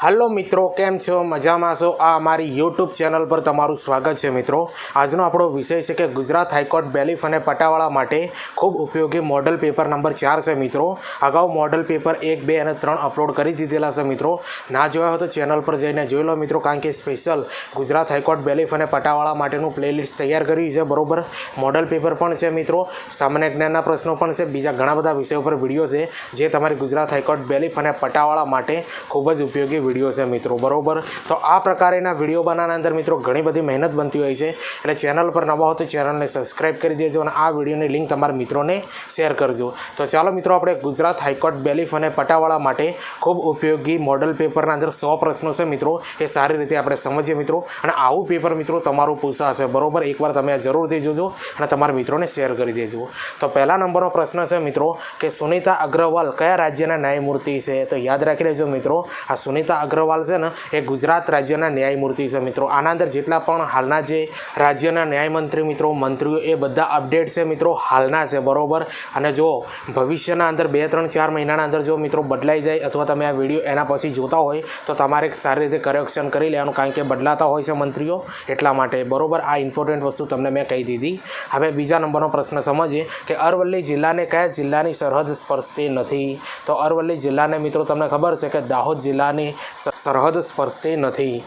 Hello मित्रों केम छो मजामां छो आ अमारी यूट्यूब चैनल पर तमारुं स्वागत है। मित्रों आजनो आपणो विषय है कि गुजरात हाईकोर्ट बेलीफ अने पटावाळा माटे खूब उपयोगी मॉडल पेपर नंबर 4 है। मित्रों अगाऊ मॉडल पेपर 1, 2 और 3 अपलोड करी दीधेला है। मित्रों ना जोया हो तो चैनल पर जईने जोई लो मित्रों, कारण के स्पेशल गुजरात हाईकोर्ट बेलीफ अने पटावाळा माटेनुं प्लेलिस्ट तैयार करी है। बरोबर मॉडल पेपर पण है मित्रों, सामान्य ज्ञानना प्रश्नों पण है, बीजा घणा बधा विषयों पर विडियो है जे तमारी गुजरात हाईकोर्ट बेलीफ अने पटावाळा माटे खूब ज उपयोगी विडियो है। मित्रों बरोबर तो आ प्रकारना विडियो बनाना अंदर मित्रों घणी बधी मेहनत बनती होय छे, एटले चैनल पर नवा हो तो चैनल ने सब्सक्राइब कर दीजिए और आ विडियो की लिंक तमारा मित्रों ने शेर करजो। तो चलो मित्रों अपने गुजरात हाईकोर्ट बेलीफ अने पटावाळा माटे खूब उपयोगी मॉडल पेपर अंदर 100 प्रश्नों से मित्रों ये सारी रीते आपणे समझीए मित्रों, अने आवुं पेपर मित्रों तमारुं पूछाशे। बरोबर एक बार तमे जरूरथी जोजो अने तमारा मित्रों ने शेर कर देजो। तो पहला नंबरनो प्रश्न है मित्रों कि सुनीता अग्रवाल कया राज्यना न्यायमूर्ति है। तो याद राखी लेजो मित्रों, आ सुनीता अग्रवाल है ना ए गुजरात राज्यना न्यायमूर्ति है। मित्रों आना अंदर जेटला पण हालना जे राज्यना न्यायमंत्री मित्रों मंत्रीओ ए बधा अपडेट है मित्रों हालना है। बरोबर अने जो भविष्यना अंदर 2, 3, 4 महीनाना अंदर जो मित्रों बदलाई जाए अथवा तमे आ विडियो एना पछी जोता होय तो तमारे सारी रीते करेक्शन करी लेवानुं, कारण के बदलाता होय छे मंत्रीओ एटला माटे। बरोबर आ इम्पोर्टंट वस्तु तमने मैं कही दीधी। हवे बीजा नंबरनो प्रश्न समझीए कि अरवल्ली जिल्लाने कया जिल्लानी सरहद स्पर्शती नथी। तो अरवल्ली जिल्लाने मित्रों तमने खबर है कि दाहोद जिल्लानी सरहद स्पर्शती नथी।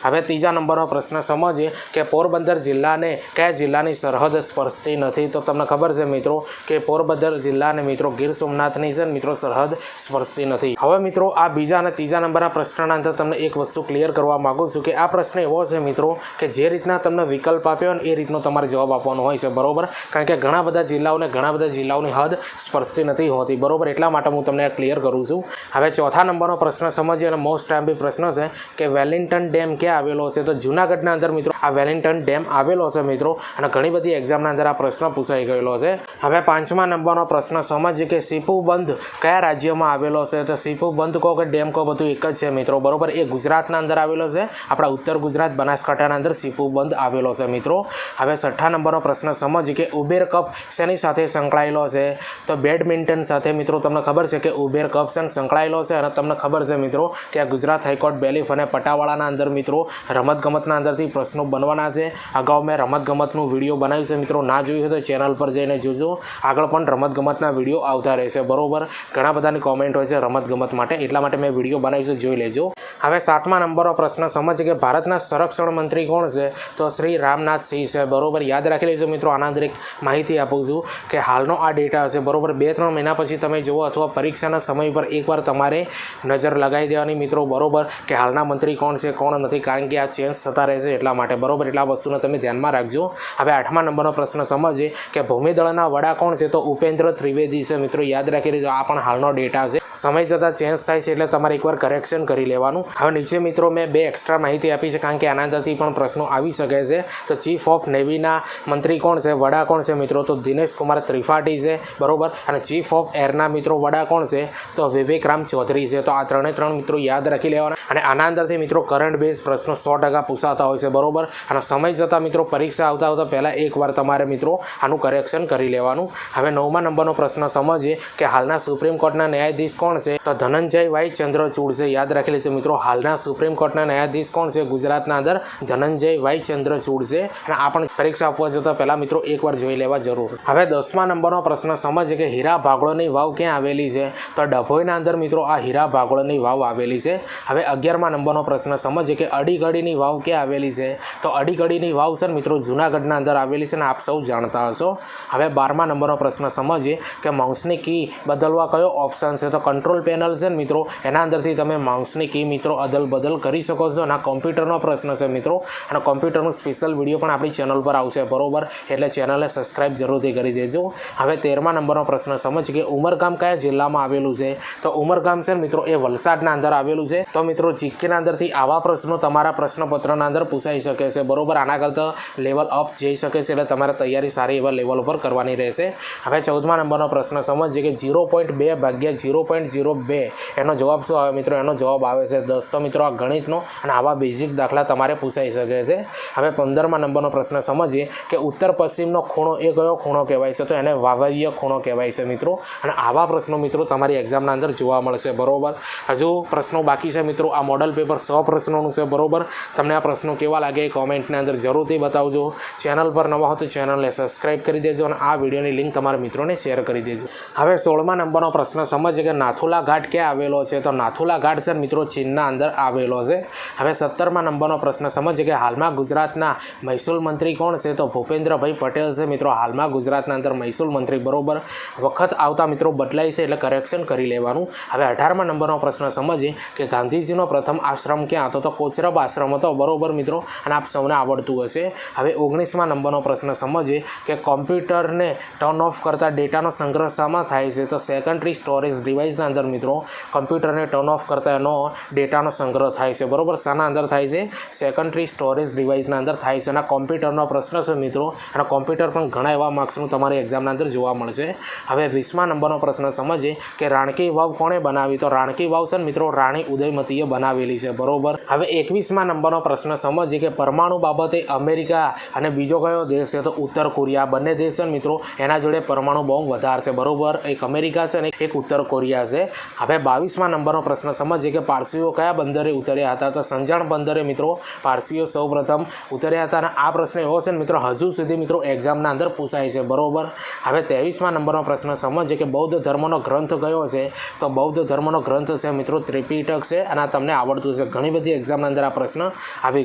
हवे तीजा नंबरनो प्रश्न समझीए कि पोरबंदर जिल्लाने कया जिल्लानी सरहद स्पर्शती नथी। तो तमने खबर है मित्रों कि पोरबंदर जिल्लाने मित्रों गीर सोमनाथनी छे मित्रों सरहद स्पर्शती नथी। हवे मित्रों आ बीजा अने तीजा नंबरना प्रश्नना अंदर तमने एक वस्तु क्लियर करवा मांगु छुं कि आ प्रश्न एवो छे मित्रों कि जे रीतना तमने विकल्प आप्यो ने ए रीतनो तमारे जवाब आपवानो होय छे। बरोबर कारण के घणा बधा जिल्लाओनी हद स्पर्शती नथी होती। बरोबर एटला माटे हूँ तमने क्लियर करूँ छूँ। हवे चौथा नंबरनो प्रश्न समझीए अने मोस्ट एम्पी प्रश्न है कि वेलिंगटन डेम क्या आवेलो छे। तो जूनागढ़ना अंदर मित्रों आ वेलिंगटन डेम आवेलो छे मित्रों, अने घणी बधी एक्जामना अंदर आ प्रश्न पूछाई गयेलो छे। हवे पांचमा नंबरनो प्रश्न समझीए कि सीपू बंध कया राज्यमां आवेलो छे। तो सीपू बंध को के डेम को बधुं एक ज छे मित्रों। बरोबर ए गुजरातना अंदर आवेलो छे, आपणा उत्तर गुजरात बनासकांठाना अंदर सीपू बंध आवेलो छे मित्रों। हवे छठ्ठा नंबरनो प्रश्न समझीए कि उबेर कप शेनी साथे संकळायेलो छे। तो बेडमिंटन साथे मित्रों तमने खबर है कि उबेर कप से संकळायेलो छे, अने तमने खबर है मित्रों कि आ गुजरात हाईकोर्ट बेलीफ अने पटावाळाना अंदर मित्रों रमतगमतना अंदरथी प्रश्नों बनवाना छे। अगाऊ मैं रमतगमतनुं विडियो बनाव्युं छे मित्रों, ना जोयुं होय तो चेनल पर जईने जोजो, आगळ पण रमतगमतना विडियो आवता रहेशे। बरोबर घणा बधानी कॉमेंट होय छे रमतगमत माटे, एटला माटे मैं विडियो बनाव्युं छे, जोई लेजो। हवे सातमा नंबरनो प्रश्न समझे कि भारतना संरक्षण मंत्री कोण छे। तो श्री राजनाथ सिंह छे। बरोबर याद राखी लेजो मित्रों, आना अंदर एक माहिती आपું છું कि हालनो आ डेटा हशे। बरोबर 2-3 महीना पछी तमे जुओ अथवा परीक्षाना समय पर एकवार तमारे नजर लगाई देवानी मित्रों। बरोबर कि हालना मंत्री कोण छे कोण नथी, कारण के आ चेन्ज थता रहेशे एटला माटे। बरोबर एटला वस्तुने तमे ध्यानमां राखजो। हवे 8मा नंबरनो प्रश्न समझीए कि भूमिदळना वडा कोण छे। तो उपेन्द्र त्रिवेदी छे मित्रों, याद राखी लेजो, आ पण हालनो डेटा छे, समय जता चेन्ज थाय छे एटले तमारे एकवार करेक्शन करी लेवानुं। हवे नीचे मित्रों मैं 2 एक्स्ट्रा माहिती आपी छे, कारण के आना अंदरथी पण प्रश्नों आवी शके छे। तो चीफ ऑफ नेवीना मंत्री कोण छे, वडा कोण छे मित्रों। तो दिनेश कुमार त्रिपाठी छे। बरोबर अने चीफ ऑफ एरना मित्रों वडा कोण छे। तो विवेक राम चौधरी छे। तो आ 3 मित्रों याद राखी लेवाना, अने आना अंदरथी मित्रों करंट बेस प्रश्नों 100% पूछाता होय छे। बरोबर अने समय जता मित्रों परीक्षा आवता पहला एकवार तमारे मित्रों आनुं करेक्शन करी लेवानुं। हवे 9मा नंबरनो प्रश्न समझीए कि हालना सुप्रीम कोर्टना न्यायाधीश कोण छे। तो धनंजय वाई चंद्रचूड़ छे। याद राखी लेजो मित्रों, हालना सुप्रीम कोर्टना न्यायाधीश कोण छे गुजरातना अंदर, धनंजय वाई चंद्रचूड़ छे। अने आ पण परीक्षा आपवा जता पहला मित्रों एकवार जोई लेवा जरूर। हवे 10मा नंबरनो प्रश्न समझीए कि हीरा भागोळनी वाव क्यां आवेली छे। तो डभोईना अंदर मित्रों आ हीरा भागोळनी वाव आवेली छे। हवे 11मा नंबरनो प्रश्न समझीए कि अडीगढ़ीनी वाव क्यां आवेली छे। तो अडीगढ़ीनी वाव छे मित्रों जूनागढ़ना अंदर आवेली छे, आप सौ जाणता हशो। हवे 12मा नंबरनो प्रश्न समझीए कि माउसनी की बदलवा कयो ऑप्शन छे। तो कंट्रोल पेनल छे मित्रों, एना अंदरथी तमे माउसनी की मित्रों अदल बदल करी शको छो। अने कॉम्प्यूटरनो प्रश्न छे मित्रों, अने कॉम्प्यूटरनो स्पेशल विडियो पण आपणी चेनल पर आवशे। बरोबर एटले चेनलने सब्सक्राइब जरूरथी करी देजो। हवे 13मा नंबरनो प्रश्न समझीए कि उमरगाम कया जिल्लामां आवेलुं छे। तो उमरगाम छे मित्रों ए वलसाडना अंदर आवेलुं छे। तो मित्रों जीकेना अंदरथी आवा प्रश्नों तमारा प्रश्नपत्रना अंदर पूछाई शके छे। बरोबर आना करता लेवल अप जई शके छे, एटले तमारे तैयारी सारी एवा लेवल पर करवानी रहेशे। हवे 14मा नंबरनो प्रश्न समझीए कि 0.2 भाग्या 0.02 एनो जवाब शुं आवे मित्रों। एनो जवाब आवे छे દોસ્તો મિત્રો આ ગણિતનો અને આવા બેઝિક દાખલા તમારે પૂછાઈ શકે છે. હવે 15મા નંબરનો પ્રશ્ન સમજીએ કે ઉત્તર પશ્ચિમનો ખૂણો એ કયો ખૂણો કહેવાય છે? તો એને વાયવ્ય ખૂણો કહેવાય છે મિત્રો. અને આવા પ્રશ્નો મિત્રો તમારી એક્ઝામના અંદર જોવા મળશે. બરોબર, હજુ પ્રશ્નો બાકી છે મિત્રો. આ મોડલ પેપર 100 પ્રશ્નોનું છે. બરોબર, તમને આ પ્રશ્નો કેવા લાગે એ કોમેન્ટની અંદર જરૂરથી બતાવજો. ચેનલ પર નવા હો તો ચેનલને સબસ્ક્રાઈબ કરી દેજો અને આ વિડીયોની લિંક તમારા મિત્રોને શેર કરી દેજો. હવે 16મા નંબરનો પ્રશ્ન સમજીએ કે નાથુલા ઘાટ ક્યાં આવેલો છે? તો નાથુલા ઘાટ છે મિત્રો ચીનના અંદર આવેલો છે. હવે 17મા નંબરનો પ્રશ્ન સમજીએ કે હાલમાં ગુજરાતના મહેસૂલ મંત્રી કોણ છે? તો ભૂપેન્દ્રભાઈ પટેલ છે મિત્રો હાલમાં ગુજરાતના અંદર મહેસૂલ મંત્રી. બરોબર, વખત આવતા મિત્રો બદલાય છે એટલે કરેક્શન કરી લેવાનું. હવે 18મા નંબરનો પ્રશ્ન સમજીએ કે ગાંધીજીનો પ્રથમ આશ્રમ ક્યાં હતો? તો કોચરબ આશ્રમ હતો. બરોબર મિત્રો, અને આપ સૌને આવડતું હશે. હવે 19મા નંબરનો પ્રશ્ન સમજીએ કે કોમ્પ્યુટરને ટર્ન ઓફ કરતા ડેટાનો સંગ્રહ શામાં થાય છે? તો સેકન્ડરી સ્ટોરેજ ડિવાઇસના અંદર મિત્રો કોમ્પ્યુટરને ટર્ન ઓફ કરતા એનો ડેટાનો સંગ્રહ થાય છે. બરોબર, શાના અંદર થાય છે? સેકન્ડરી સ્ટોરેજ ડિવાઇસના અંદર થાય છે. અને કોમ્પ્યુટરનો પ્રશ્ન છે મિત્રો, અને કોમ્પ્યુટર પણ ઘણા એવા માર્ક્સનું તમારી એક્ઝામના અંદર જોવા મળશે. હવે 20મા નંબરનો પ્રશ્ન સમજીએ કે રાણકી વાવ કોણે બનાવી? તો રાણકી વાવ છે મિત્રો રાણી ઉદયમતીએ બનાવેલી છે. બરોબર, હવે 21મા નંબરનો પ્રશ્ન સમજીએ કે પરમાણુ બાબતે અમેરિકા અને બીજો કયો દેશ છે? તો ઉત્તર કોરિયા. બંને દેશ છે મિત્રો એના જોડે પરમાણુ બોમ્બ વધારે છે. બરોબર, એક અમેરિકા છે અને એક ઉત્તર કોરિયા છે. હવે 22મા નંબરનો પ્રશ્ન સમજીએ કે પારસીઓ કયા બંદરે ઉતર્યા હતા? તો સંજાણ બંદરે મિત્રો પારસીઓ સૌપ્રથમ ઉતર્યા હતા. અને આ પ્રશ્ન એવો છે મિત્રો હજુ સુધી મિત્રો એક્ઝામના અંદર પૂછાય છે. બરોબર, હવે 23મા નંબરનો પ્રશ્ન સમજીએ કે બૌદ્ધ ધર્મનો ગ્રંથ કયો છે? તો બૌદ્ધ ધર્મનો ગ્રંથ છે મિત્રો ત્રિપિટક છે. અને આ તમને આવડતું છે, ઘણી બધી એક્ઝામના અંદર આ પ્રશ્ન આવી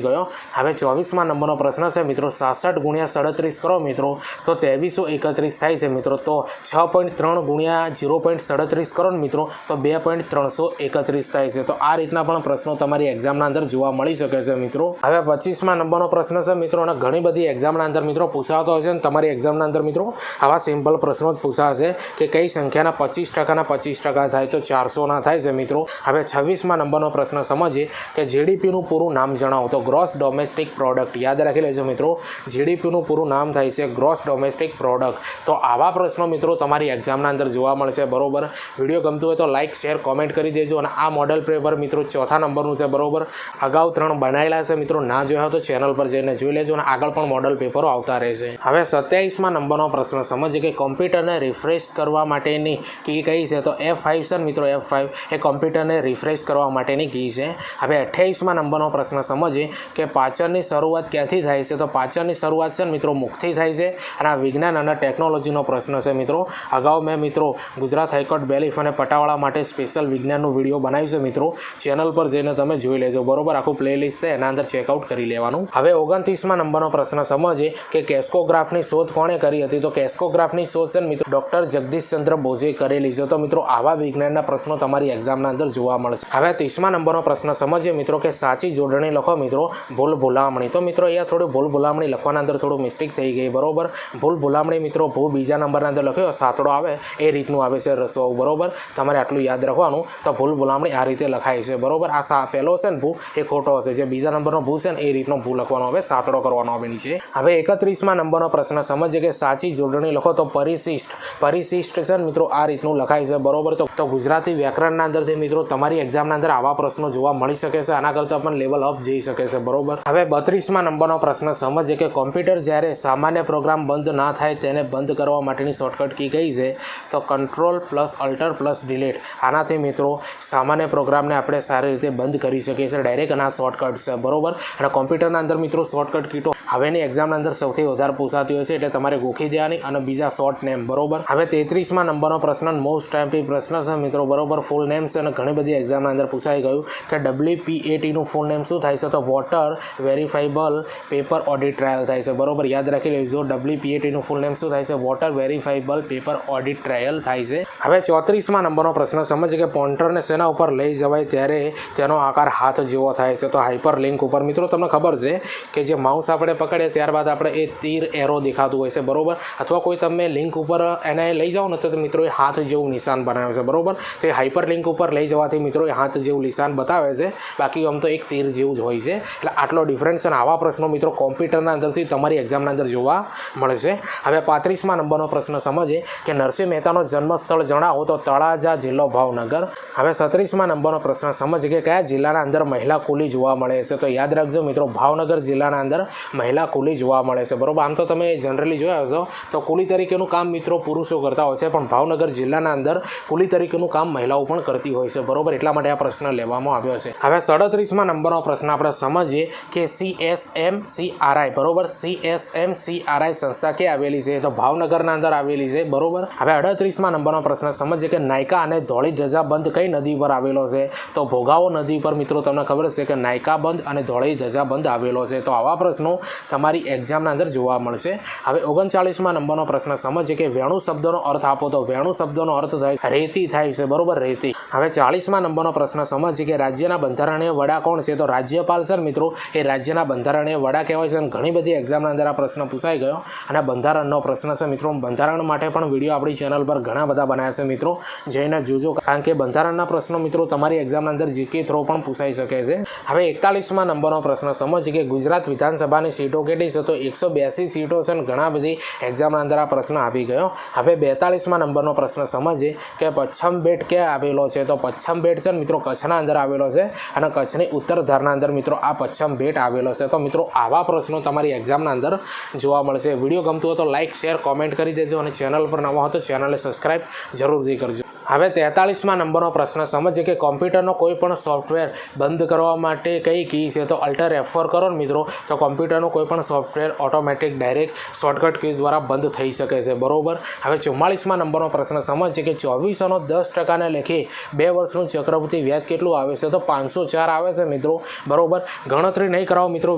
ગયો. હવે 24મા નંબરનો પ્રશ્ન છે મિત્રો 66 × 37 કરો મિત્રો તો 2331 થાય છે મિત્રો. તો 6.3 × 0.37 કરો ને મિત્રો તો 2.331 થાય છે. તો આ રીતના પણ પ્રશ્નો તમારી એક્ઝામના અંદર જોવા મળી શકે છે મિત્રો. હવે 25મા નંબરનો પ્રશ્ન છે મિત્રો, અને ઘણી બધી એક્ઝામના અંદર મિત્રો પૂછાતો હોય છે ને તમારી એક્ઝામના અંદર મિત્રો આવા સિમ્પલ પ્રશ્નો જ પૂછાશે કે કઈ સંખ્યાના 25% 25% થાય? તો 400 થાય છે મિત્રો. હવે 26મા નંબરનો પ્રશ્ન સમજીએ કે જીડીપીનું પૂરું નામ જણાવો? તો ગ્રોસ ડોમેસ્ટિક પ્રોડક્ટ. યાદ રાખી લેજો મિત્રો, જીડીપીનું પૂરું નામ થાય છે ગ્રોસ ડોમેસ્ટિક પ્રોડક્ટ. તો આવા પ્રશ્નો મિત્રો તમારી એક્ઝામના અંદર જોવા મળશે. બરોબર, વિડીયો ગમતું હોય તો લાઇક શેર કોમેન્ટ કરી દેજો. અને આ મોડલ પેપર મિત્રો 4થા નંબરનું છે. બરોબર, અગાઉ 3 બનાવેલા છે મિત્રો, ના જોયા તો ચેનલ પર જઈને જોઈ લેજો. અને આગળ પણ મોડલ પેપરો આવતા રહેશે. હવે 27મા નંબરનો પ્રશ્ન સમજીએ કે કોમ્પ્યુટરને રિફ્રેશ કરવા માટેની કી કઈ છે? તો F5 છે મિત્રો. F5 એ કોમ્પ્યુટરને રિફ્રેશ કરવા માટેની કી છે. હવે 28મા નંબરનો પ્રશ્ન સમજીએ કે પાચનની શરૂઆત ક્યાંથી થાય છે? તો પાચનની શરૂઆત છે મિત્રો મુખથી થાય છે. અને આ વિજ્ઞાન અને ટેકનોલોજીનો પ્રશ્ન છે મિત્રો. અગાઉ મેં મિત્રો ગુજરાત હાઈકોર્ટ બેલીફ અને પટાવાળા માટે સ્પેશિયલ વિજ્ઞાનનું વિડીયો બનાવ્યું છે મિત્રો, ચેનલ પર જઈને તમે જોઈ લેજો. બરોબર, આખું પ્લેલિસ્ટ છે એના અંદર ચેકઆઉટ કરી લેવાનું. હવે 29મા નંબરનો પ્રશ્ન સમજીએ કે કેસ્કોગ્રાફની શોધ કોણે કરી હતી? તો કેસ્કોગ્રાફની શોધ છે મિત્રો ડૉક્ટર જગદીશચંદ્ર બોઝે કરેલી છે. તો મિત્રો આવા વિજ્ઞાનના પ્રશ્નો તમારી એક્ઝામના અંદર જોવા મળશે. હવે 30મા નંબરનો પ્રશ્ન સમજીએ મિત્રો કે સાચી જોડણી લખો મિત્રો ભૂલ ભૂલામણી. તો મિત્રો અહીંયા થોડી ભૂલ ભૂલામણી લખવાના અંદર થોડું મિસ્ટેક થઈ ગઈ. બરોબર, ભૂલ ભૂલામણી મિત્રો ભૂ બીજા નંબરના અંદર લખ્યો સાતડો આવે એ રીતનું આવે છે રસો. બરોબર, તમારે આટલું યાદ રાખવાનું. તો ભૂલ ભૂલામણી આ રીતે લખાય છે. બરોબર, આ પહેલો છે ને ભૂ એ ખોટો હશે, જે બીજા નંબરનો ભૂ છે ને એ રીતનો ભૂ લખવાનો આવે, સાતડો કરવાનો આવે નીચે. હવે 31મા નંબરનો પ્રશ્ન સમજીએ કે સાચી જોડણી લખો તો પરિશિષ્ટ. પરિશિષ્ટ છે ને મિત્રો આ રીતનું લખાય છે. બરોબર, તો ગુજરાતી વ્યાકરણના અંદરથી મિત્રો તમારી એક્ઝામના અંદર આવા પ્રશ્નો જોવા મળી શકે છે. આના કરતાં પણ લેવલ અપ જઈ શકે છે. બરોબર, હવે 32મા નંબરનો પ્રશ્ન સમજીએ કે કોમ્પ્યુટર જ્યારે સામાન્ય પ્રોગ્રામ બંધ ના થાય તેને બંધ કરવા માટેની શોર્ટકટ કી કઈ છે? તો Ctrl+Alt+Delete. આનાથી મિત્રો સામાન્ય પ્રોગ્રામને આપણે સારી રીતે બંધ કરી શકીએ છીએ ડાયરેક્ટ, અને આ શોર્ટકટ છે. બરોબર, અને કોમ્પ્યુટરના અંદર મિત્રો શોર્ટકટ કીટો હવેની એક્ઝામના અંદર સૌથી વધારે પૂછાતી હોય છે એટલે તમારે ગોખી દેવાની. અને બીજા શોર્ટ નેમ. બરોબર, હવે 33મા નંબરનો પ્રશ્ન મોસ્ટ ટાઈમથી પ્રશ્ન છે મિત્રો. બરોબર, ફૂલ નેમ છે અને ઘણી બધી એક્ઝામના અંદર પૂછાઈ ગયું કે WPATનું ફૂલ નેમ શું થાય છે? તો વોટર વેરીફાઈબલ પેપર ઓડિટ ટ્રાયલ થાય છે. બરોબર, યાદ રાખી લેજો WPATનું ફૂલ નેમ શું થાય છે? વોટર વેરીફાઈબલ પેપર ઓડિટ ટ્રાયલ થાય છે. હવે 34મા નંબરનો પ્રશ્ન સમજીએ કે પોઇન્ટરને શેના ઉપર લઈ જવાય ત્યારે તેનો આકાર હાથ જેવો થાય છે? તો હાઇપર લિંક ઉપર. મિત્રો તમને ખબર છે કે જે માઉસ આપણે પકડીએ ત્યારબાદ આપણે એ તીર એરો દેખાતું હોય છે બરાબર, અથવા કોઈ તમે લિંક ઉપર એને લઈ જાઓ ને તો મિત્રો એ હાથ જેવું નિશાન બનાવે છે બરાબર. તો એ હાઇપર લિંક ઉપર લઈ જવાથી મિત્રો એ હાથ જેવું નિશાન બતાવે છે, બાકી આમ તો એક તીર જેવું જ હોય છે. એટલે આટલો ડિફરન્સ અને આવા પ્રશ્નો મિત્રો કોમ્પ્યુટરના અંદરથી તમારી એક્ઝામના અંદર જોવા મળશે. હવે 35મા નંબરનો પ્રશ્ન સમજીએ કે નરસિંહ મહેતાનો જન્મસ્થળ જણાવો તો તળાજા, જિલ્લો ભાવનગર. હવે 36મા નંબરનો પ્રશ્ન સમજીએ કે કયા જિલ્લાના અંદર મહિલા કુલી જોવા મળે છે. તો યાદ રાખજો મિત્રો, ભાવનગર જિલ્લાના અંદર મહિલા કુલી જોવા મળે છે બરાબર. આમ તો તમે જનરલી જોયા હશો તો કુલી તરીકેનું કામ મિત્રો પુરુષો કરતા હોય છે, પણ ભાવનગર જિલ્લાના અંદર કુલી તરીકેનું કામ મહિલાઓ પણ કરતી હોય છે બરાબર. એટલા માટે આ પ્રશ્ન લેવામાં આવ્યો છે. હવે 37મા નંબરનો પ્રશ્ન આપણે સમજીએ કે CSMCRI બરાબર, CSMCRI સંસ્થા ક્યાં આવેલી છે. તો ભાવનગરના અંદર આવેલી છે બરાબર. હવે 38મા નંબરનો પ્રશ્ન સમજીએ કે નાયકા અને ધોળી ધજા બંધ કઈ નદી પર આવેલો છે. તો ભોગાવો નદી પર મિત્રો તમને ખબર છે કે નાયકા બંધ અને ધોળી ધજા બંધ આવેલો છે. તો આવા પ્રશ્નો તમારી એક્ઝામના અંદર જોવા મળશે. હવે 39મા નંબરનો પ્રશ્ન સમજીએ કે વેણુ શબ્દનો અર્થ આપો. તો વેણુ શબ્દનો અર્થ થાય રેતી થાય છે બરાબર, રેતી. હવે 40મા નંબરનો પ્રશ્ન સમજીએ કે રાજ્યના બંધારણીય વડા કોણ છે. તો રાજ્યપાલ છે મિત્રો, એ રાજ્યના બંધારણીય વડા કહેવાય છે. અને ઘણી બધી એક્ઝામના અંદર આ પ્રશ્ન પૂછાઈ ગયો અને બંધારણનો પ્રશ્ન છે મિત્રો. બંધારણ માટે પણ વિડીયો આપણી ચેનલ પર ઘણા બધા બનાવ્યા છે મિત્રો, જઈને જોજો, કારણ કે બંધારણના પ્રશ્નો મિત્રો તમારી એક્ઝામના અંદર જીકે થ્રો પણ પૂછાઈ શકે છે. હવે 41મા નંબરનો પ્રશ્ન સમજીએ કે ગુજરાત વિધાનસભાની સીટો કેટલી છે. તો 182 સીટો છે અને ઘણા બધી એક્ઝામના અંદર આ પ્રશ્ન આવી ગયો. હવે 42મા નંબરનો પ્રશ્ન સમજીએ કે પશ્ચિમ બેટ ક્યાં આવેલો છે. તો પશ્ચિમ બેટ છે મિત્રો કચ્છના અંદર આવેલો છે અને કચ્છની ઉત્તર ધારના અંદર મિત્રો આ પશ્ચિમ બેટ આવેલો છે. તો મિત્રો આવા પ્રશ્નો તમારી એક્ઝામના અંદર જોવા મળશે. વિડીયો ગમતો હોય તો લાઇક, શેર, કોમેન્ટ કરી દેજો અને ચેનલ પર નવા હો તો ચેનલને સબસ્ક્રાઈબ જરૂરથી કરજો. હવે 43મા નંબરનો પ્રશ્ન સમજીએ કે કોમ્પ્યુટરનો કોઈ પણ સોફ્ટવેર બંધ કરવા માટે કઈ કી છે. તો અલ્ટર F4 કરો ને મિત્રો તો કોમ્પ્યુટરનું કોઈ પણ software automatic direct shortcut key દ્વારા બંધ થઈ શકે છે બરાબર. હવે 44મા નંબરનો પ્રશ્ન સમજીએ કે 24 અને 10% લેખે 2 વર્ષનું ચક્રવૃદ્ધિ વ્યાજ કેટલું આવે છે. તો 504 આવે છે મિત્રો બરાબર. ગણતરી નહીં કરાવો મિત્રો,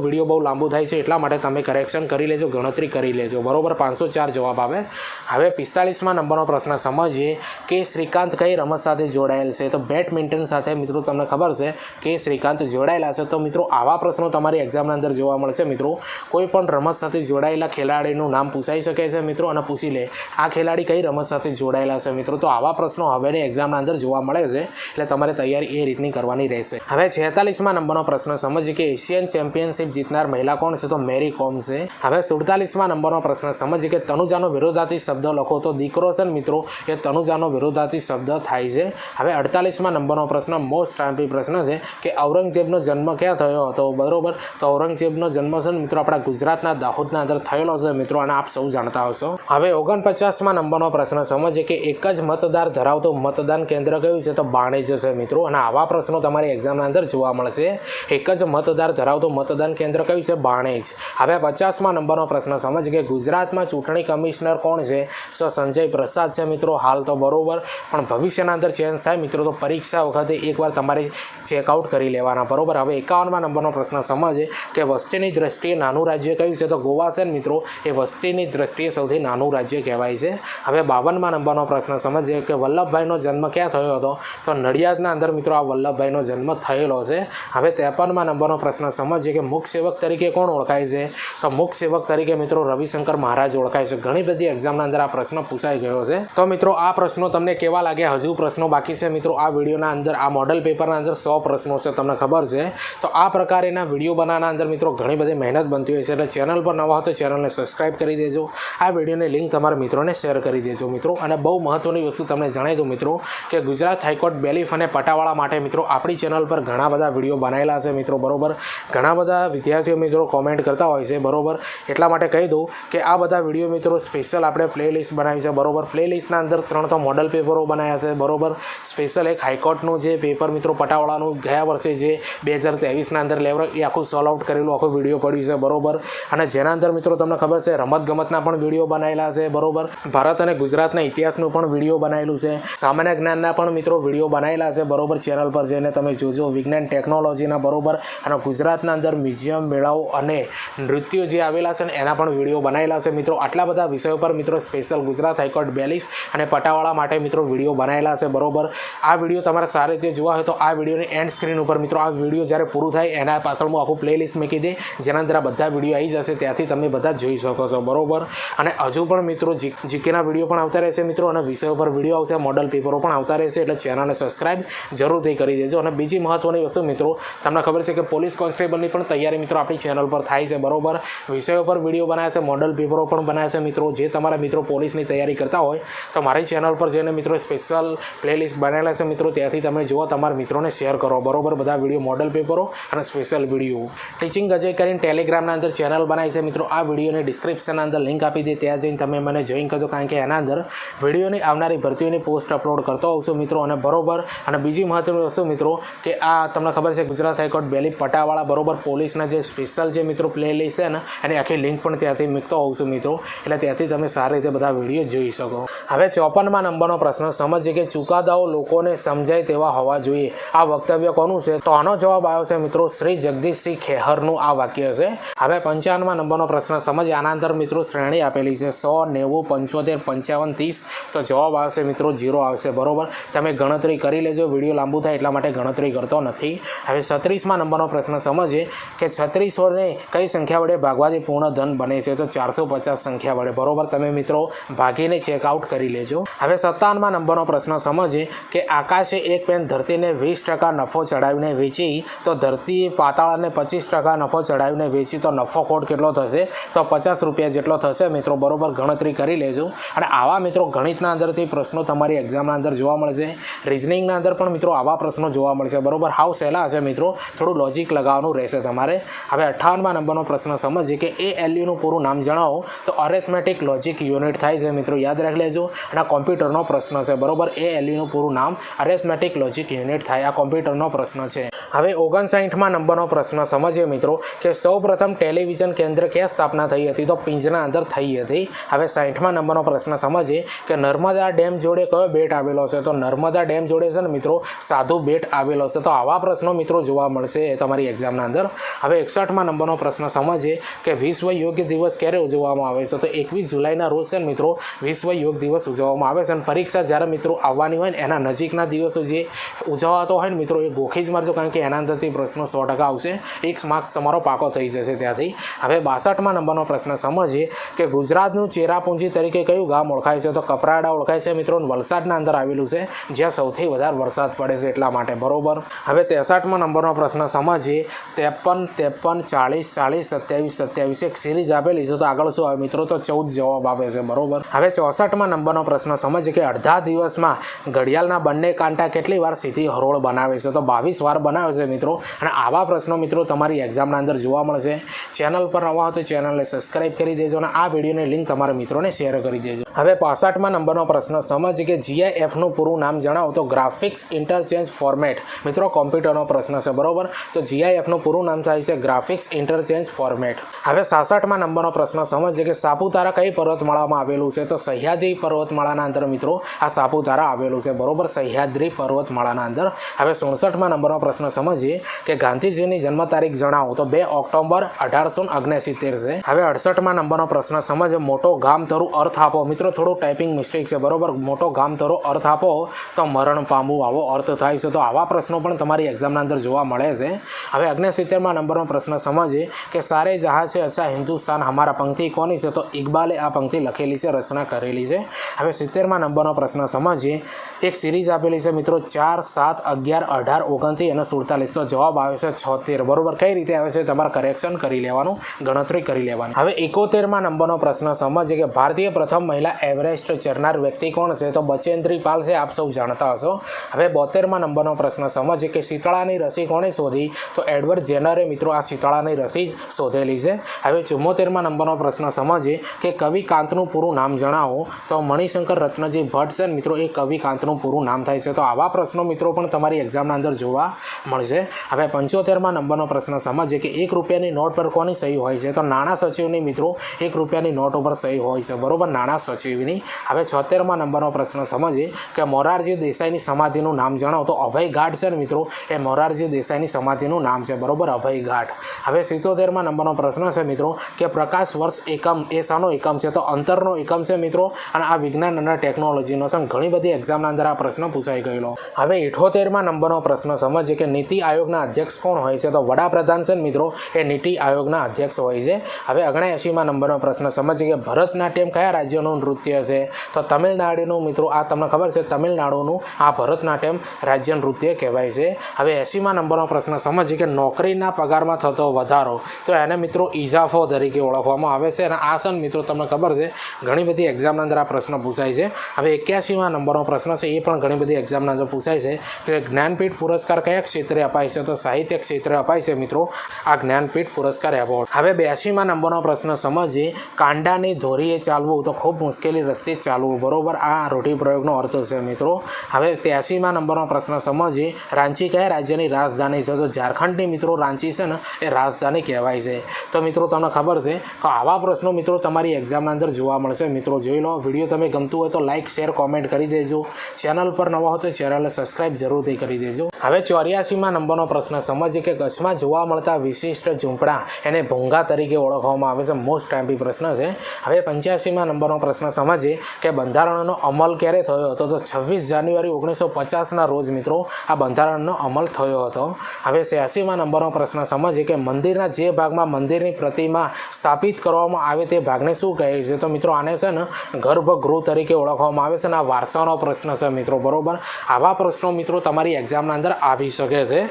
વિડીયો બહુ લાંબુ થાય છે, એટલા માટે તમે કરેક્શન કરી લેજો, ગણતરી કરી લેજો બરાબર. 504 જવાબ આવે. હવે 45મા નંબરનો પ્રશ્ન સમજીએ કે શ્રીકાંત કઈ રમત સાથે જોડાયેલ છે. તો બેડમિન્ટન સાથે મિત્રો તમને ખબર છે કે શ્રીકાંત જોડાયેલા છે. તો મિત્રો આવા પ્રશ્નો તમારી એક્ઝામના અંદર જોવા મળશે મિત્રો. કોઈ પણ રમત સાથે જોડાયેલા ખેલાડીનું નામ પૂછાઈ શકે છે મિત્રો, અને પૂછી લે આ ખેલાડી કઈ રમત સાથે જોડાયેલા છે મિત્રો. તો આવા પ્રશ્નો હવેની એક્ઝામના અંદર જોવા મળે છે, એટલે તમારે તૈયારી એ રીતની કરવાની રહેશે. હવે 46મા નંબરનો પ્રશ્ન સમજીએ કે એશિયન ચેમ્પિયનશિપ જીતનાર મહિલા કોણ છે. તો મેરી કોમ છે. હવે 47મા નંબરનો પ્રશ્ન સમજીએ કે તનુજાનો વિરોધાર્થી શબ્દ લખો. તો દીકરો છે મિત્રો, એ તનુજાનો વિરોધાર્થી શબ્દ થાય છે. હવે 48મા નંબરનો પ્રશ્ન મોસ્ટ આઈએમપી પ્રશ્ન છે કે ઔરંગઝેબનો જન્મ ક્યાં થયો હતો બરોબર. તો ઔરંગઝેબનો જન્મ છે મિત્રો આપણા ગુજરાતના દાહોદના અંદર થયેલો છે મિત્રો, અને આપ સૌ જાણતા હશો. હવે 49મા નંબરનો પ્રશ્ન સમજીએ કે એક જ મતદાર ધરાવતું મતદાન કેન્દ્ર કયું છે. તો બાણેજ છે મિત્રો, અને આવા પ્રશ્નો તમારી એક્ઝામના અંદર જોવા મળશે. એક જ મતદાર ધરાવતું મતદાન કેન્દ્ર કયું છે. બાણેજ. હવે 50મા નંબરનો પ્રશ્ન સમજીએ કે ગુજરાતમાં ચૂંટણી કમિશનર કોણ છે. તો સંજય પ્રસાદ છે મિત્રો હાલ તો બરોબર, પણ ભવિષ્યના અંદર ચેન્જ થાય મિત્રો, તો પરીક્ષા વખતે એકવાર તમારે ચેકઆઉટ કરી લેવાના બરોબર. હવે 51મા નંબરનો પ્રશ્ન સમજે કે વસ્તીની દ્રષ્ટિએ નાનું રાજ્ય કયું છે. તો ગોવા છે મિત્રો, એ વસ્તીની દ્રષ્ટિએ સૌથી નાનું રાજ્ય કહેવાય છે. હવે 52મા નંબરનો પ્રશ્ન સમજીએ કે વલ્લભભાઈનો જન્મ ક્યાં થયો હતો. તો નડિયાદના અંદર મિત્રો આ વલ્લભભાઈનો જન્મ થયેલો છે. હવે 53મા નંબરનો પ્રશ્ન સમજીએ કે મુખ્ય સેવક તરીકે કોણ ઓળખાય છે. તો મુખ્ય સેવક તરીકે મિત્રો રવિશંકર મહારાજ ઓળખાય છે. ઘણી બધી એક્ઝામના અંદર આ પ્રશ્ન પૂછાઈ ગયો છે. તો મિત્રો આ પ્રશ્નો તમને કેવા લાગ્યા. હજુ પ્રશ્નો બાકી છે મિત્રો. આ વિડીયોના અંદર આ મોડલ પેપરના અંદર 100 પ્રશ્નો છે, તમને ખબર છે. તો આ પ્રકારના વિડીયો બનાવવાના અંદર મિત્રો ઘણી બધી મહેનત બનતી હોય છે, એટલે ચેનલ પર નવા હો તો ચેનલને સબસ્ક્રાઈબ કરી દેજો. આ વિડીયોની લિંક તમારા મિત્રોને શેર કરી દેજો મિત્રો. અને બહુ મહત્ત્વની વસ્તુ તમને જણાવી દઉં મિત્રો કે ગુજરાત હાઈકોર્ટ બેલીફ અને પટાવાળા માટે મિત્રો આપણી ચેનલ પર ઘણા બધા વિડીયો બનાવેલા છે મિત્રો બરોબર. ઘણા બધા વિદ્યાર્થીઓ મિત્રો કોમેન્ટ કરતા હોય છે બરોબર, એટલા માટે કહી દઉં કે આ બધા વિડીયો મિત્રો સ્પેશિયલ આપણે પ્લેલિસ્ટ બનાવી છે બરોબર. પ્લેલિસ્ટના અંદર 3 તો મોડલ પેપરો બનાવ્યા છે બરોબર. સ્પેશિયલ એક હાઈકોર્ટનું જે પેપર મિત્રો પટાવાળાનું ગયા વર્ષે જે 2023ના અંદર લેવર એ આખું સોલ્વ આઉટ કરેલું આખો વિડીયો પડ્યું છે બરોબર. અને જેના અંદર મિત્રો તમને ખબર છે રમતગમતના પણ વિડીયો બનાવેલા છે બરોબર. ભારત અને ગુજરાતના ઇતિહાસનું પણ વિડીયો બનાવેલું છે. સામાન્ય જ્ઞાનના પણ મિત્રો વિડીયો બનાવેલા છે બરોબર. ચેનલ પર જઈને તમે જોજો. વિજ્ઞાન ટેકનોલોજીના બરોબર, અને ગુજરાતના અંદર મ્યુઝિયમ, મેળાઓ અને નૃત્યો જે આવેલા છે ને એના પણ વિડીયો બનાવેલા છે મિત્રો. આટલા બધા વિષયો પર મિત્રો સ્પેશિયલ ગુજરાત હાઈકોર્ટ બેલીફ અને પટાવાળા માટે મિત્રો વિડીયો વિડીયો બનાવેલા છે બરોબર. આ વિડીયો તમારે સારી રીતે જોવા હોય તો આ વિડીયોની એન્ડ સ્ક્રીન ઉપર મિત્રો આ વિડીયો જ્યારે પૂરું થાય એના પાછળ હું આખું પ્લેલિસ્ટ મૂકી દે, જેના અંદર આ બધા વિડીયો આવી જશે, ત્યાંથી તમે બધા જોઈ શકો છો બરોબર. અને હજુ પણ મિત્રો જીકેના વિડીયો પણ આવતા રહેશે મિત્રો, અને વિષય ઉપર વિડીયો આવશે, મોડલ પેપરો પણ આવતા રહેશે, એટલે ચેનલને સબસ્ક્રાઇબ જરૂરથી કરી દેજો. અને બીજી મહત્વની વસ્તુ મિત્રો, તમને ખબર છે કે પોલીસ કોન્સ્ટેબલની પણ તૈયારી મિત્રો આપણી ચેનલ પર થાય છે બરોબર. વિષયો પર વિડીયો બનાવે છે, મોડલ પેપરો પણ બનાવે છે મિત્રો. જે તમારા મિત્રો પોલીસની તૈયારી કરતા હોય તો મારી ચેનલ પર જઈને મિત્રો સ્પેશિયલ પ્લેલિસ્ટ બનાવેલા છે મિત્રો, ત્યાંથી તમે જુઓ, તમારા મિત્રોને શેર કરો બરોબર. બધા વિડીયો મોડલ પેપરો અને સ્પેશિયલ વિડીયો ટીચિંગ અજય કરીને ટેલિગ્રામના અંદર ચેનલ બનાવી છે મિત્રો. આ વિડીયોની ડિસ્ક્રિપ્શનના અંદર લિંક આપી દે, ત્યાં જઈને તમે મને જોઈન કરજો, કારણ કે એના અંદર વિડીયોની આવનારી ભરતીઓની પોસ્ટ અપલોડ કરતો હોઉં છું મિત્રો. અને બરોબર, અને બીજી મહત્વની વસ્તુ મિત્રો કે આ તમને ખબર છે ગુજરાત હાઈકોર્ટ બેલી પટાવાળા બરોબર પોલીસના જે સ્પેશિયલ જે મિત્રો પ્લેલિસ્ટ છે ને એની આખી લિંક પણ ત્યાંથી મૂકતો હોઉં છું મિત્રો, એટલે ત્યાંથી તમે સારી રીતે બધા વિડીયો જોઈ શકો. હવે 54માં નંબરનો પ્રશ્ન સમજીએ કે ચુકાદાઓ લોકોને સમજાય તેવા હોવા જોઈએ. આ વક્તવ્ય કોનું છે? તો આનો જવાબ આવ્યો છે મિત્રો શ્રી જગદીશસિંહ ખેહરનું આ વાક્ય છે. હવે 55માં નંબરનો પ્રશ્ન સમજીએ. આના અંદર મિત્રો શ્રેણી આપેલી છે 100, 90, 75, 55, 30. તો જવાબ આવશે મિત્રો 0 આવશે બરોબર. તમે ગણતરી કરી લેજો, વિડીયો લાંબુ થાય એટલા માટે ગણતરી કરતો નથી. હવે 36માં નંબરનો પ્રશ્ન સમજીએ કે 3600ને કઈ સંખ્યા વડે ભાગવાથી પૂર્ણ ધન બને છે? તો 450 સંખ્યા વડે બરોબર. તમે મિત્રો ભાગીને ચેકઆઉટ કરી લેજો. હવે 57માં નંબરનો પ્રશ્ન સમજીએ કે આકાશે એક પેન ધરતીને 20% નફો ચડાવીને વેચી, તો ધરતીએ પાતાળાને 25% નફો ચડાવીને વેચી, તો નફો ખોટ કેટલો થશે? તો 50 રૂપિયા જેટલો થશે મિત્રો બરોબર. ગણતરી કરી લેજો. અને આવા મિત્રો ગણિતના અંદરથી પ્રશ્નો તમારી એક્ઝામના અંદર જોવા મળશે, રિઝનિંગના અંદર પણ મિત્રો આવા પ્રશ્નો જોવા મળશે બરોબર. હાવ સહેલા હશે મિત્રો, થોડું લોજિક લગાવવાનું રહેશે તમારે. હવે 58માં નંબરનો પ્રશ્ન સમજીએ કે ALUનું પૂરું નામ જણાવો. તો અરેથમેટિક લોજિક યુનિટ થાય છે મિત્રો, યાદ રાખી લેજો. અને આ કોમ્પ્યુટરનો પ્રશ્ન છે બરોબર. ALUનું પૂરું નામ અરેથમેટિક લોજિક યુનિટ થાય, આ કોમ્પ્યુટરનો પ્રશ્ન છે. હવે 59માં નંબરનો પ્રશ્ન સમજીએ મિત્રો કે સૌપ્રથમ ટેલિવિઝન કેન્દ્ર ક્યાં સ્થાપના થઈ હતી? તો પિંજના અંદર થઈ હતી. હવે 60માં નંબરનો પ્રશ્ન સમજીએ કે નર્મદા ડેમ જોડે કયો બેટ આવેલો છે? તો નર્મદા ડેમ જોડે છે ને મિત્રો સાધુ બેટ આવેલો છે. તો આવા પ્રશ્નો મિત્રો જોવા મળશે તમારી એક્ઝામના અંદર. હવે 61માં નંબરનો પ્રશ્ન સમજીએ કે વિશ્વ યોગ દિવસ ક્યારે ઉજવવામાં આવે છે? તો 21 જુલાઈના રોજ છે મિત્રો વિશ્વ યોગ દિવસ ઉજવવામાં આવે છે. અને પરીક્ષા જ્યારે મિત્રો આવવાની હોય ને એના નજીકના દિવસો જે ઉજવાતો હોય ને મિત્રો એ ગોખી જ મારજો, કારણ કે એના અંદરથી પ્રશ્નો 100% આવશે. 1 માર્ક્સ તમારો પાકો થઈ જશે ત્યાંથી. હવે 62માં નંબરનો પ્રશ્ન સમજીએ કે ગુજરાતનું ચેરાપુંજી તરીકે કયું ગામ ઓળખાય છે? તો કપરાડા ઓળખાય છે મિત્રો. વલસાડના અંદર આવેલું છે, જ્યાં સૌથી વધારે વરસાદ પડે છે એટલા માટે બરોબર. હવે 63માં નંબરનો પ્રશ્ન સમજીએ 53, 43, 40, 40, 27, 27 એક સિરીઝ આપેલી છે. તો આગળ શું આવે મિત્રો? તો 14 જવાબ આપે છે બરોબર. હવે 64માં નંબરનો પ્રશ્ન સમજીએ કે અડધા દિવસમાં ઘડિયાળના બંને કાંટા કેટલી વાર સીધી હરોળ બનાવે છે? તો 22 વાર બનાવે છે મિત્રો. અને આવા પ્રશ્નો મિત્રો તમારી એક્ઝામના અંદર જોવા મળશે. ચેનલ પર નવા હોય તો ચેનલને સબસ્ક્રાઇબ કરી દેજો, અને આ વિડીયોની લિંક તમારા મિત્રોને શેર કરી દેજો. હવે 65માં નંબરનો પ્રશ્ન સમજીએ કે GIFનું પૂરું નામ જણાવો. તો ગ્રાફિક્સ ઇન્ટરચેન્જ ફોર્મેટ મિત્રો કોમ્પ્યુટરનો પ્રશ્ન છે બરોબર. તો GIFનું પૂરું નામ થાય છે ગ્રાફિક્સ ઇન્ટરચેન્જ ફોર્મેટ. હવે 66માં નંબરનો પ્રશ્ન સમજીએ કે સાપુતારા કઈ પર્વતમાળામાં આવેલું છે? તો સહ્યાદ્રી પર્વતમાળાના અંદર મિત્રો આ સાપુતારા આવેલું છે બરોબર, સહ્યાદ્રી પર્વતમાળાના અંદર. હવે 67માં નંબરનો પ્રશ્ન સમજીએ કે ગાંધીજીની જન્મ તારીખ જણાવો. તો 2 ઓક્ટોબર 1869 છે. હવે 68માં નંબરનો પ્રશ્ન સમજીએ મોટો ગામતરુ અર્થ આપો. મિત્રો થોડું ટાઈપિંગ મિસ્ટેક છે બરોબર. મોટો ગામતરુ અર્થ આપો તો મરણ પામવું આવો અર્થ થાય છે. તો આવા પ્રશ્નો પણ તમારી એક્ઝામના અંદર જોવા મળે છે. હવે 69માં નંબરનો પ્રશ્ન સમજીએ કે સારે જહાં છે અચ્છા હિન્દુસ્તાન હમારા પંક્તિ કોની છે? તો ઇકબાલે આ પંક્તિ લખેલી છે, રચના કરેલી છે. હવે 70માં નંબરનો પ્રશ્ન સમજીએ. એક સિરીઝ આપેલી છે મિત્રો 4, 7, 11, 18, 29 અને 47. તો જવાબ આવે છે 76 બરોબર. કઈ રીતે આવે છે તમારે કરેક્શન કરી લેવાનું, ગણતરી કરી લેવાની. હવે 71માં નંબરનો પ્રશ્ન સમજીએ કે ભારતીય પ્રથમ મહિલા એવરેસ્ટ ચડનાર વ્યક્તિ કોણ છે? તો બચેન્દ્રી પાલ છે, આપ સૌ જાણતા હશો. હવે 72માં નંબરનો પ્રશ્ન સમજીએ કે શીતળાની રસી કોણે શોધી? તો એડવર્ડ જેનરે મિત્રો આ શીતળાની રસી શોધેલી છે. હવે 74માં નંબરનો પ્રશ્ન સમજીએ કે કવિ કાંતનું પૂરું નામ જણાવો. તો મણિશંકર રત્નજી ભટ્ટ છે મિત્રો, એ કવિ કાંતનું પૂરું નામ થાય છે. તો આવા પ્રશ્નો મિત્રો પણ તમારી એક્ઝામના અંદર જોવા મળશે. હવે 75માં નંબરનો પ્રશ્ન સમજીએ કે 1 રૂપિયાની નોટ પર કોની સહી હોય છે? તો નાણાં સચિવની મિત્રો 1 રૂપિયાની નોટ ઉપર સહી હોય છે બરોબર, નાણાં સચિવ. પછીની. હવે 76મા નંબરનો પ્રશ્ન સમજીએ કે મોરારજી દેસાઈની સમાધિનું નામ જણાવો. તો અભય ઘાટ છે ને મિત્રો, એ મોરારજી દેસાઈની સમાધિનું નામ છે, બરોબર, અભય ઘાટ. હવે 77મા નંબરનો પ્રશ્ન છે મિત્રો કે પ્રકાશ વર્ષ એકમ એ શાનો એકમ છે? તો અંતરનો એકમ છે મિત્રો, અને આ વિજ્ઞાન અને ટેકનોલોજીનો છે. ઘણી બધી એક્ઝામના અંદર આ પ્રશ્ન પૂછાઈ ગયેલો. હવે 78મા નંબરનો પ્રશ્ન સમજીએ કે નીતિ આયોગના અધ્યક્ષ કોણ હોય છે? તો વડાપ્રધાન છે ને મિત્રો, એ નીતિ આયોગના અધ્યક્ષ હોય છે. હવે 79મા નંબરનો પ્રશ્ન સમજીએ કે ભરતનાટ્યમ કયા રાજ્યનું નૃત્ય છે? તો તમિલનાડુનું મિત્રો, આ તમને ખબર છે, તમિલનાડુનું આ ભરતનાટ્યમ રાજ્ય નૃત્ય કહેવાય છે. હવે 80મા નંબરનો પ્રશ્ન સમજીએ કે નોકરીના પગારમાં થતો વધારો, તો એને મિત્રો ઇજાફો તરીકે ઓળખવામાં આવે છે. અને આ છે મિત્રો તમને ખબર છે ઘણી બધી એક્ઝામના અંદર આ પ્રશ્ન પૂછાય છે. હવે 81મા નંબરનો પ્રશ્ન છે, એ પણ ઘણી બધી એક્ઝામના અંદર પૂછાય છે કે જ્ઞાનપીઠ પુરસ્કાર કયા ક્ષેત્રે અપાય છે? તો સાહિત્ય ક્ષેત્રે અપાય છે મિત્રો આ જ્ઞાનપીઠ પુરસ્કાર એવોર્ડ. હવે 82મા નંબરનો પ્રશ્ન સમજીએ કાંડાની ધોરીએ ચાલવું, તો ખૂબ મુશ્કેલી રસ્તે ચાલવું, બરોબર, આ રૂઢિપ્રયોગનો અર્થ છે મિત્રો. હવે 83મા નંબરનો પ્રશ્ન સમજીએ રાંચી કયા રાજ્યની રાજધાની છે? તો ઝારખંડની મિત્રો રાંચી છે ને એ રાજધાની કહેવાય છે. તો મિત્રો તમને ખબર છે કે આવા પ્રશ્નો મિત્રો તમારી એક્ઝામના અંદર જોવા મળશે. મિત્રો જોઈ લો. વિડીયો તમે ગમતું હોય તો લાઇક, શેર, કોમેન્ટ કરી દેજો. ચેનલ પર નવા હો તો ચેનલને સબસ્ક્રાઈબ જરૂરથી કરી દેજો. હવે 84મા નંબરનો પ્રશ્ન સમજીએ કે કચ્છમાં જોવા મળતા વિશિષ્ટ ઝૂંપડા એને ભૂંગા તરીકે ઓળખવામાં આવે છે. મોસ્ટ ટાઈમ્પી પ્રશ્ન છે. હવે 85મા નંબરનો પ્રશ્ન સમજીએ કે બંધારણનો અમલ ક્યારે થયો હતો? તો 26 જાન્યુઆરી 1950ના રોજ મિત્રો આ બંધારણનો અમલ થયો હતો. હવે 86મા નંબરનો પ્રશ્ન સમજીએ કે મંદિરના જે ભાગમાં મંદિરની પ્રતિમા સ્થાપિત કરવામાં આવે તે ભાગને શું કહે છે? તો મિત્રો આને છે ને ગર્ભગૃહ તરીકે ઓળખવામાં આવે છે. અને આ વારસાનો પ્રશ્ન છે મિત્રો, બરોબર. આવા પ્રશ્નો મિત્રો તમારી એક્ઝામના અંદર આવી શકે છે.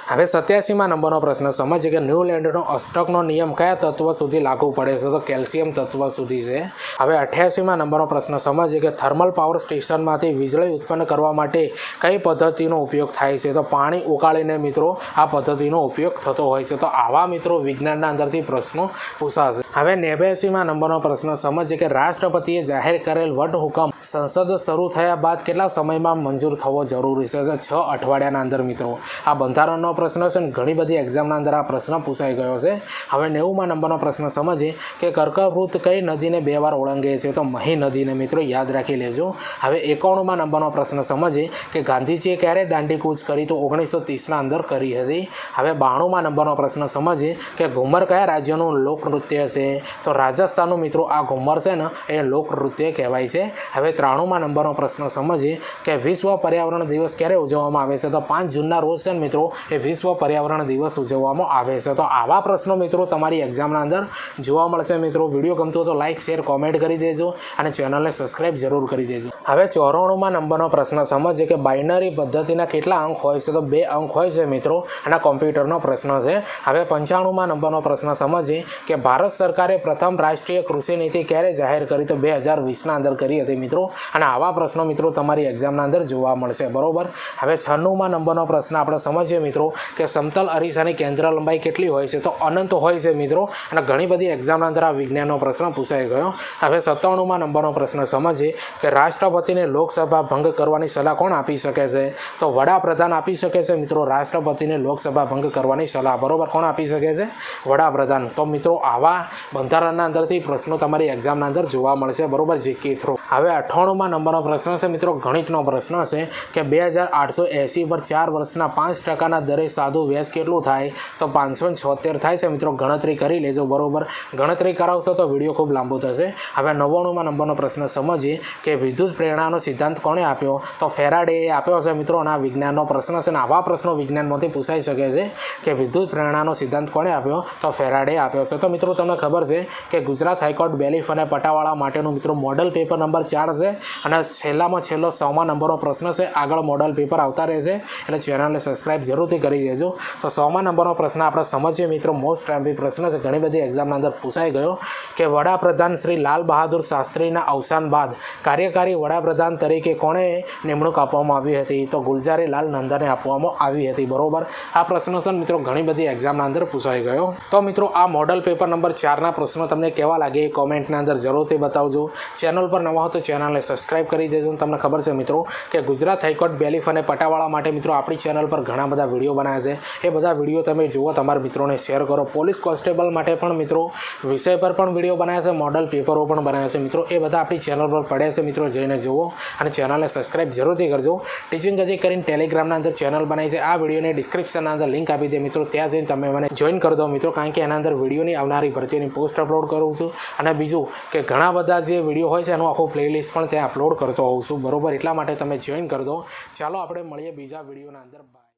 હવે 87મા નંબરનો પ્રશ્ન સમજીએ કે ન્યૂલેન્ડનો અષ્ટકનો નિયમ કયા તત્વ સુધી લાગુ પડે છે? તો કેલ્શિયમ તત્વ સુધી છે. હવે 88મા નંબરનો પ્રશ્ન સમજીએ કે થર્મલ પાવર સ્ટેશનમાંથી વીજળી ઉત્પન્ન કરવા માટે કઈ પદ્ધતિનો ઉપયોગ થાય છે? તો પાણી ઉકાળીને મિત્રો આ પદ્ધતિનો ઉપયોગ થતો હોય છે. તો આવા મિત્રો વિજ્ઞાનના અંદરથી પ્રશ્નો પૂછાશે. હવે 89મા નંબરનો પ્રશ્ન સમજીએ કે રાષ્ટ્રપતિએ જાહેર કરેલ વટહુકમ સંસદ શરૂ થયા બાદ કેટલા સમયમાં મંજૂર થવો જરૂરી છે? 6 અઠવાડિયાના અંદર મિત્રો. આ બંધારણનો પ્રશ્ન છે ને ઘણી બધી એક્ઝામના અંદર આ પ્રશ્ન પૂછાઈ ગયો છે. હવે 90મા નંબરનો પ્રશ્ન સમજીએ કે કર્કવૃત કઈ નદીને 2 વાર ઓળંગે છે? તો મહી નદીને મિત્રો, યાદ રાખી લેજો. હવે 91મા નંબરનો પ્રશ્ન સમજીએ કે ગાંધીજીએ ક્યારે દાંડી કૂચ કરી? તો 1930ના અંદર કરી હતી. હવે 92મા નંબરનો પ્રશ્ન સમજીએ કે ઘુમર કયા રાજ્યનું લોકનૃત્ય છે? તો રાજસ્થાનનું મિત્રો આ ઘુમર છે ને એ લોકનૃત્ય કહેવાય છે. હવે 93મા નંબરનો પ્રશ્ન સમજીએ કે વિશ્વ પર્યાવરણ દિવસ ક્યારે ઉજવવામાં આવે છે? તો 5 જૂનના રોજ છે ને મિત્રો એ વિશ્વ પર્યાવરણ દિવસ ઉજવવામાં આવે છે. તો આવા પ્રશ્નો મિત્રો તમારી એક્ઝામના અંદર જોવા મળશે મિત્રો. વિડીયો ગમતો હોય તો લાઇક, શેર, કોમેન્ટ કરી દેજો અને ચેનલને સબસ્ક્રાઈબ જરૂર કરી દેજો. હવે 94મા નંબરનો પ્રશ્ન સમજીએ કે બાઇનરી પદ્ધતિના કેટલા અંક હોય છે? તો 2 અંક હોય છે મિત્રો, અને કોમ્પ્યુટરનો પ્રશ્ન છે. હવે 95મા નંબરનો પ્રશ્ન સમજીએ કે ભારત સરકારે પ્રથમ રાષ્ટ્રીય કૃષિ નીતિ ક્યારે જાહેર કરી? તો 2020ના અંદર કરી હતી મિત્રો. અને આવા પ્રશ્નો મિત્રો તમારી એક્ઝામના અંદર જોવા મળશે, બરોબર. હવે 96મા નંબરનો પ્રશ્ન આપણે સમજીએ મિત્રો કે સમતલ અરીસાની કેન્દ્ર લંબાઈ કેટલી હોય છે? તો અનંત હોય છે મિત્રો. અને ઘણી બધી એક્ઝામના અંદર આ વિજ્ઞાનનો પ્રશ્ન પૂછાઈ ગયો. હવે 97મા નંબરનો પ્રશ્ન સમજીએ કે રાષ્ટ્રપતિને લોકસભા ભંગ કરવાની સલાહ કોણ આપી શકે છે? તો વડાપ્રધાન આપી શકે છે મિત્રો. રાષ્ટ્રપતિને લોકસભા ભંગ કરવાની સલાહ, બરોબર, કોણ આપી શકે છે? વડાપ્રધાન. તો મિત્રો આવા બંધારણના અંદરથી પ્રશ્નો તમારી એક્ઝામના અંદર જોવા મળશે, બરોબર, જીકે થ્રુ. હવે 98મા નંબરનો પ્રશ્ન છે મિત્રો, ગણિતનો પ્રશ્ન છે કે 2880 પર 4 વર્ષના 5% દરે સાદું વ્યાજ કેટલું થાય? તો 576 થાય છે મિત્રો. ગણતરી કરી લેજો, બરોબર. ગણતરી કરાવશો તો વિડીયો ખૂબ લાંબો થશે. હવે 99મા નંબરનો પ્રશ્ન સમજીએ કે વિદ્યુત પ્રેરણાનો સિદ્ધાંત કોણે આપ્યો? તો ફેરાડેએ આપ્યો છે મિત્રો. અને આ વિજ્ઞાનનો પ્રશ્ન છે. અને આવા પ્રશ્નો વિજ્ઞાનમાંથી પૂછાઈ શકે છે કે વિદ્યુત પ્રેરણાનો સિદ્ધાંત કોણે આપ્યો? તો ફેરાડેએ આપ્યો છે. તો મિત્રો તમને ખબર છે કે ગુજરાત હાઈકોર્ટ બેલીફ અને પટાવાળા માટેનું મિત્રો મોડલ પેપર નંબર 4 છે. અને છેલ્લામાં છેલ્લો 100મા નંબરનો પ્રશ્ન છે. આગળ મોડલ પેપર આવતા રહેશે, એટલે ચેનલને સબસ્ક્રાઈબ જરૂરથી કરી દેજો. તો 100મા નંબરનો પ્રશ્ન આપણે સમજીએ મિત્રો. મોસ્ટ ટાઈમ્પી પ્રશ્ન છે, ઘણી બધી એક્ઝામના અંદર પૂછાઈ ગયો કે વડાપ્રધાન શ્રી લાલ બહાદુર શાસ્ત્રીના અવસાન બાદ કાર્યકારી વડાપ્રધાન તરીકે કોણે નિમણૂક આપવામાં આવી હતી? તો ગુલઝારીલાલ નંદાને આપવામાં આવી હતી, બરોબર. આ પ્રશ્ન છે મિત્રો ઘણી બધી એક્ઝામના અંદર પૂછાઈ ગયો. તો મિત્રો આ મોડલ પેપર નંબર 4ના પ્રશ્નો તમને કેવા લાગે એ કોમેન્ટના અંદર જરૂરથી બતાવજો. ચેનલ પર નવા હો તો ચેનલને સબસ્ક્રાઈબ કરી દેજો. તમને ખબર છે મિત્રો કે ગુજરાત હાઈકોર્ટ બેલીફ અને પટાવાળા માટે મિત્રો આપણી ચેનલ પર ઘણા બધા વિડીયો બનાવ્યા છે એ બધા વિડીયો તમે જુઓ, તમારા મિત્રોને શેર કરો. પોલીસ કોન્સ્ટેબલ માટે પણ મિત્રો વિષય પર પણ વિડીયો બનાવ્યા છે, મોડલ પેપરો પણ બનાવ્યા છે મિત્રો. એ બધા આપણી ચેનલ પર પડ્યા છે મિત્રો, જઈને જુઓ અને ચેનલને સબસ્ક્રાઈબ જરૂરથી કરજો. ટીચિંગ ગજે કરીને ટેલિગ્રામના અંદર ચેનલ બનાવી છે. આ વિડીયોને ડિસ્ક્રિપ્શનના અંદર લિંક આપી દે મિત્રો, ત્યાં જઈને તમે મને જોઈન કરી દો મિત્રો, કારણ કે એના અંદર વિડીયોની આવનારી ભરતીની પોસ્ટ અપલોડ કરું છું. અને બીજું કે ઘણા બધા જે વિડીયો હોય છે એનું આખું પ્લેલિસ્ટ પણ ત્યાં અપલોડ કરતો હોઉં છું, બરોબર. એટલા માટે તમે જોઈન કરી દો. ચાલો આપણે મળીએ બીજા વિડીયોના અંદર.